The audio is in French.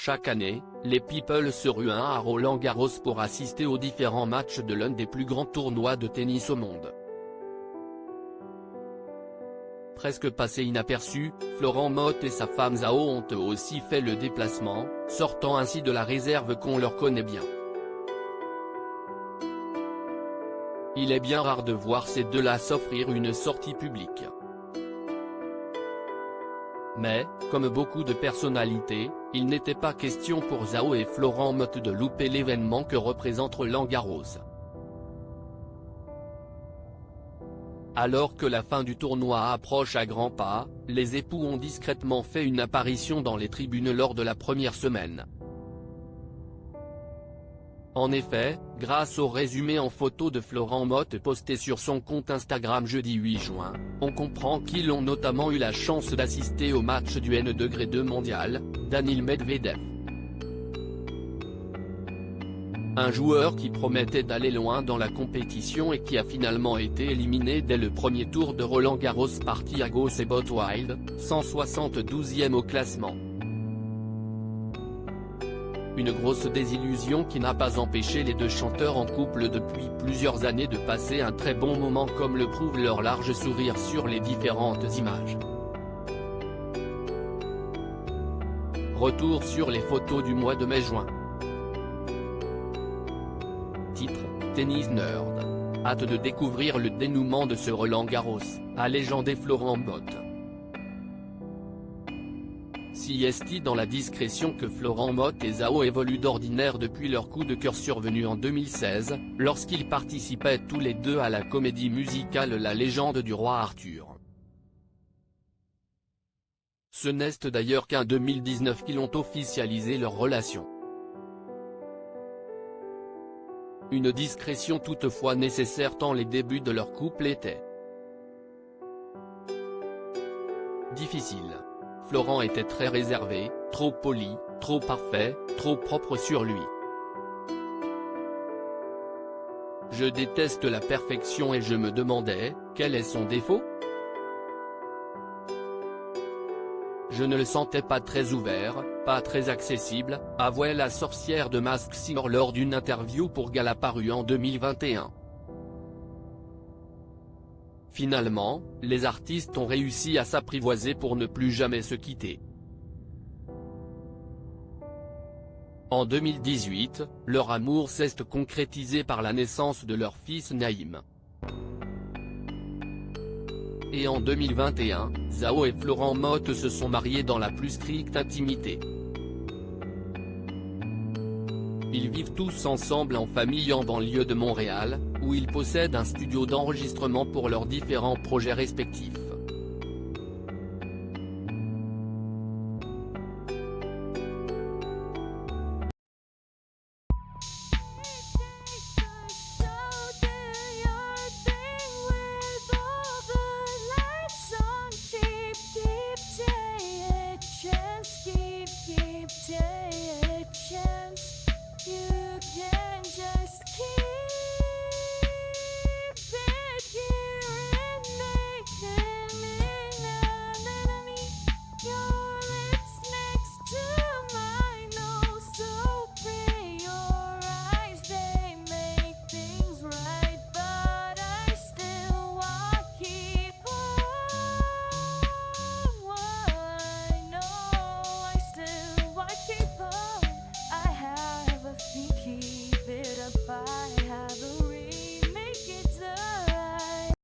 Chaque année, les people se ruent à Roland-Garros pour assister aux différents matchs de l'un des plus grands tournois de tennis au monde. Presque passé inaperçu, Florent Mothe et sa femme Zhao ont eux aussi fait le déplacement, sortant ainsi de la réserve qu'on leur connaît bien. Il est bien rare de voir ces deux-là s'offrir une sortie publique. Mais, comme beaucoup de personnalités, il n'était pas question pour Zhao et Florent Mothe de louper l'événement que représente Roland-Garros. Alors que la fin du tournoi approche à grands pas, les époux ont discrètement fait une apparition dans les tribunes lors de la première semaine. En effet, grâce au résumé en photo de Florent Mothe posté sur son compte Instagram jeudi 8 juin, on comprend qu'ils ont notamment eu la chance d'assister au match du N-2 mondial, Daniil Medvedev. Un joueur qui promettait d'aller loin dans la compétition et qui a finalement été éliminé dès le premier tour de Roland-Garros par Thiago Seyboth-Wild, 172e au classement. Une grosse désillusion qui n'a pas empêché les deux chanteurs en couple depuis plusieurs années de passer un très bon moment comme le prouve leur large sourire sur les différentes images. Retour sur les photos du mois de mai-juin. Titre, Tennis Nerd. Hâte de découvrir le dénouement de ce Roland-Garros, a légendé Florent Mothe. Si est dans la discrétion que Florent Mothe et Zhao évoluent d'ordinaire depuis leur coup de cœur survenu en 2016, lorsqu'ils participaient tous les deux à la comédie musicale La légende du roi Arthur. Ce n'est d'ailleurs qu'en 2019 qu'ils ont officialisé leur relation. Une discrétion toutefois nécessaire tant les débuts de leur couple étaient difficiles. Florent était très réservé, trop poli, trop parfait, trop propre sur lui. Je déteste la perfection et je me demandais, quel est son défaut? Je ne le sentais pas très ouvert, pas très accessible, avouait la sorcière de Masked Singer lors d'une interview pour Gala parue en 2021. Finalement, les artistes ont réussi à s'apprivoiser pour ne plus jamais se quitter. En 2018, leur amour s'est concrétisé par la naissance de leur fils Naïm. Et en 2021, Zhao et Florent Mothe se sont mariés dans la plus stricte intimité. Ils vivent tous ensemble en famille en banlieue de Montréal, où ils possèdent un studio d'enregistrement pour leurs différents projets respectifs.